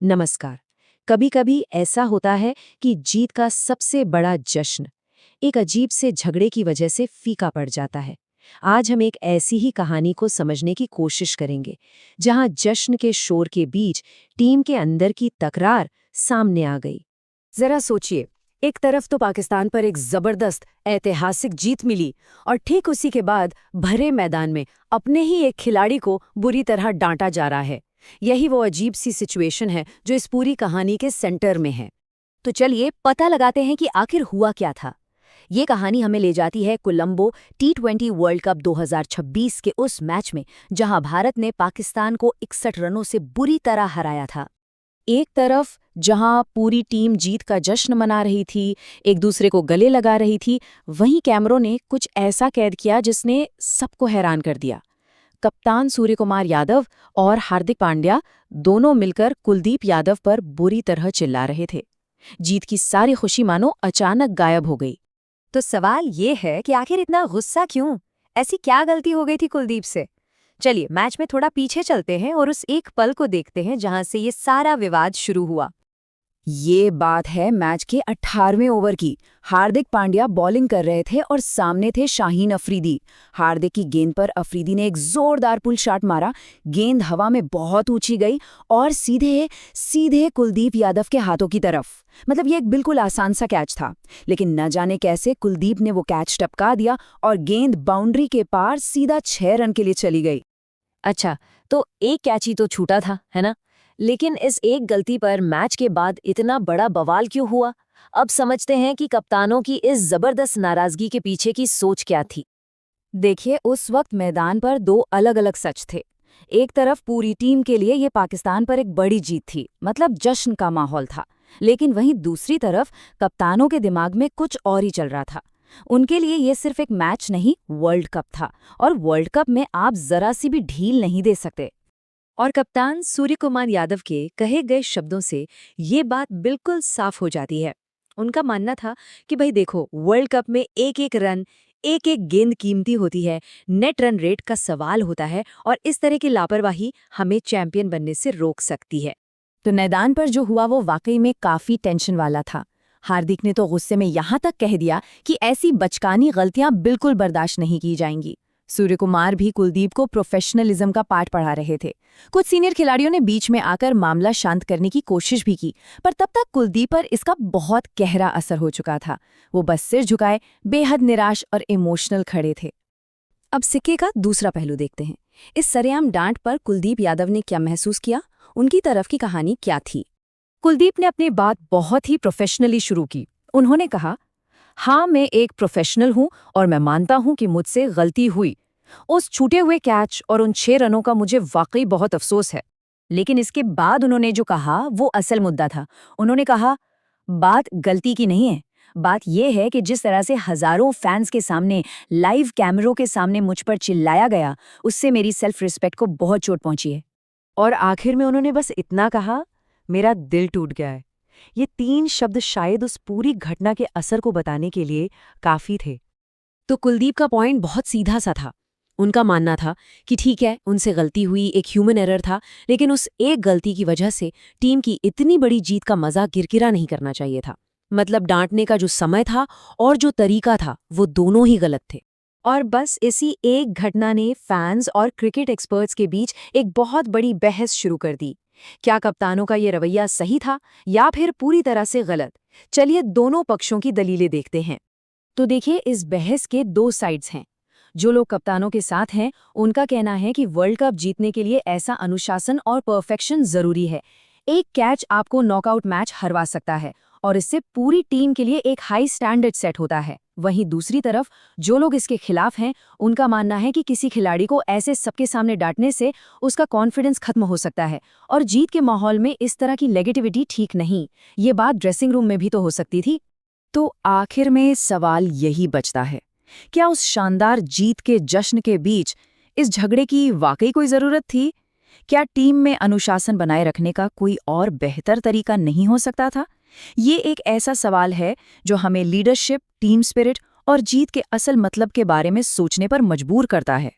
नमस्कार। कभी-कभी ऐसा होता है कि जीत का सबसे बड़ा जश्न एक अजीब से झगड़े की वजह से फीका पड़ जाता है। आज हम एक ऐसी ही कहानी को समझने की कोशिश करेंगे, जहां जश्न के शोर के बीच टीम के अंदर की तकरार सामने आ गई। जरा सोचिए, एक तरफ तो पाकिस्तान पर एक जबरदस्त ऐतिहासिक जीत मिली और ठीक उसी के बाद भरे मैदान में अपने ही एक खिलाड़ी को बुरी तरह डांटा जा रहा है। यही वो अजीब सी सिचुएशन है जो इस पूरी कहानी के सेंटर में है। तो चलिए पता लगाते हैं कि आखिर हुआ क्या था। ये कहानी हमें ले जाती है कोलंबो T20 वर्ल्ड कप 2026 के उस मैच में, जहां भारत ने पाकिस्तान को 61 रनों से बुरी तरह हराया था। एक तरफ जहां पूरी टीम जीत का जश्न मना रही थी, एक दूसरे को गले लगा रही थी, वहीं कैमरों ने कुछ ऐसा कैद किया जिसने सबको हैरान कर दिया। कप्तान सूर्यकुमार यादव और हार्दिक पांड्या दोनों मिलकर कुलदीप यादव पर बुरी तरह चिल्ला रहे थे। जीत की सारी खुशी मानो अचानक गायब हो गई। तो सवाल ये है कि आखिर इतना गुस्सा क्यों? ऐसी क्या गलती हो गई थी कुलदीप से? चलिए मैच में थोड़ा पीछे चलते हैं और उस एक पल को देखते हैं जहां से ये सारा विवाद शुरू हुआ। ये बात है मैच के 18वें ओवर की। हार्दिक पांड्या बॉलिंग कर रहे थे और सामने थे शाहीन अफरीदी। हार्दिक की गेंद पर अफरीदी ने एक जोरदार पुल शॉट मारा। गेंद हवा में बहुत ऊंची गई और सीधे सीधे कुलदीप यादव के हाथों की तरफ। मतलब ये एक बिल्कुल आसान सा कैच था, लेकिन न जाने कैसे कुलदीप ने वो कैच टपका दिया और गेंद बाउंड्री के पार सीधा 6 रन के लिए चली गई। अच्छा, तो एक कैच ही तो छूटा था, है ना? लेकिन इस एक गलती पर मैच के बाद इतना बड़ा बवाल क्यों हुआ? अब समझते हैं कि कप्तानों की इस जबरदस्त नाराजगी के पीछे की सोच क्या थी। देखिए, उस वक्त मैदान पर दो अलग अलग सच थे। एक तरफ पूरी टीम के लिए ये पाकिस्तान पर एक बड़ी जीत थी, मतलब जश्न का माहौल था। लेकिन वहीं दूसरी तरफ कप्तानों के दिमाग में कुछ और ही चल रहा था। उनके लिए ये सिर्फ एक मैच नहीं, वर्ल्ड कप था, और वर्ल्ड कप में आप जरा सी भी ढील नहीं दे सकते। और कप्तान सूर्यकुमार यादव के कहे गए शब्दों से ये बात बिल्कुल साफ हो जाती है। उनका मानना था कि भाई देखो, वर्ल्ड कप में एक एक रन, एक एक गेंद कीमती होती है, नेट रन रेट का सवाल होता है और इस तरह की लापरवाही हमें चैंपियन बनने से रोक सकती है। तो मैदान पर जो हुआ वो वाकई में काफी टेंशन वाला था। हार्दिक ने तो गुस्से में यहां तक कह दिया कि ऐसी बचकानी गलतियां बिल्कुल बर्दाश्त नहीं की जाएंगी। सूर्यकुमार भी कुलदीप को प्रोफेशनलिज्म का पाठ पढ़ा रहे थे। कुछ सीनियर खिलाड़ियों ने बीच में आकर मामला शांत करने की कोशिश भी की, पर तब तक कुलदीप पर इसका बहुत गहरा असर हो चुका था। वो बस सिर झुकाए बेहद निराश और इमोशनल खड़े थे। अब सिक्के का दूसरा पहलू देखते हैं। इस सरेआम डांट पर कुलदीप यादव ने क्या महसूस किया, उनकी तरफ की कहानी क्या थी। कुलदीप ने अपनी बात बहुत ही प्रोफेशनली शुरू की। उन्होंने कहा, हाँ, मैं एक प्रोफेशनल हूं और मैं मानता हूं कि मुझसे गलती हुई। उस छूटे हुए कैच और उन 6 रनों का मुझे वाकई बहुत अफसोस है। लेकिन इसके बाद उन्होंने जो कहा वो असल मुद्दा था। उन्होंने कहा, बात गलती की नहीं है, बात यह है कि जिस तरह से हजारों फैंस के सामने, लाइव कैमरों के सामने मुझ पर चिल्लाया गया, उससे मेरी सेल्फ रिस्पेक्ट को बहुत चोट पहुंची है। और आखिर में उन्होंने बस इतना कहा, मेरा दिल टूट गया है। ये 3 शब्द शायद उस पूरी घटना के असर को बताने के लिए काफी थे। तो कुलदीप का पॉइंट बहुत सीधा सा था। उनका मानना था कि ठीक है, उनसे गलती हुई, एक ह्यूमन एरर था, लेकिन उस एक गलती की वजह से टीम की इतनी बड़ी जीत का मजा गिरगिरा नहीं करना चाहिए था। मतलब डांटने का जो समय था और जो तरीका था, वो दोनों ही गलत थे। और बस इसी एक घटना ने फैंस और क्रिकेट एक्सपर्ट्स के बीच एक बहुत बड़ी बहस शुरू कर दी। क्या कप्तानों का ये रवैया सही था या फिर पूरी तरह से गलत? चलिए दोनों पक्षों की दलीलें देखते हैं। तो देखिए, इस बहस के 2 साइड्स हैं। जो लोग कप्तानों के साथ हैं, उनका कहना है कि वर्ल्ड कप जीतने के लिए ऐसा अनुशासन और परफेक्शन जरूरी है। एक कैच आपको नॉकआउट मैच हरवा सकता है और इससे पूरी टीम के लिए एक हाई स्टैंडर्ड सेट होता है। वहीं दूसरी तरफ जो लोग इसके खिलाफ हैं, उनका मानना है कि किसी खिलाड़ी को ऐसे सबके सामने डांटने से उसका कॉन्फिडेंस खत्म हो सकता है और जीत के माहौल में इस तरह की नेगेटिविटी ठीक नहीं। ये बात ड्रेसिंग रूम में भी तो हो सकती थी। तो आखिर में सवाल यही बचता है, क्या उस शानदार जीत के जश्न के बीच इस झगड़े की वाकई कोई जरूरत थी? क्या टीम में अनुशासन बनाए रखने का कोई और बेहतर तरीका नहीं हो सकता था? ये एक ऐसा सवाल है जो हमें लीडरशिप, टीम स्पिरिट और जीत के असल मतलब के बारे में सोचने पर मजबूर करता है।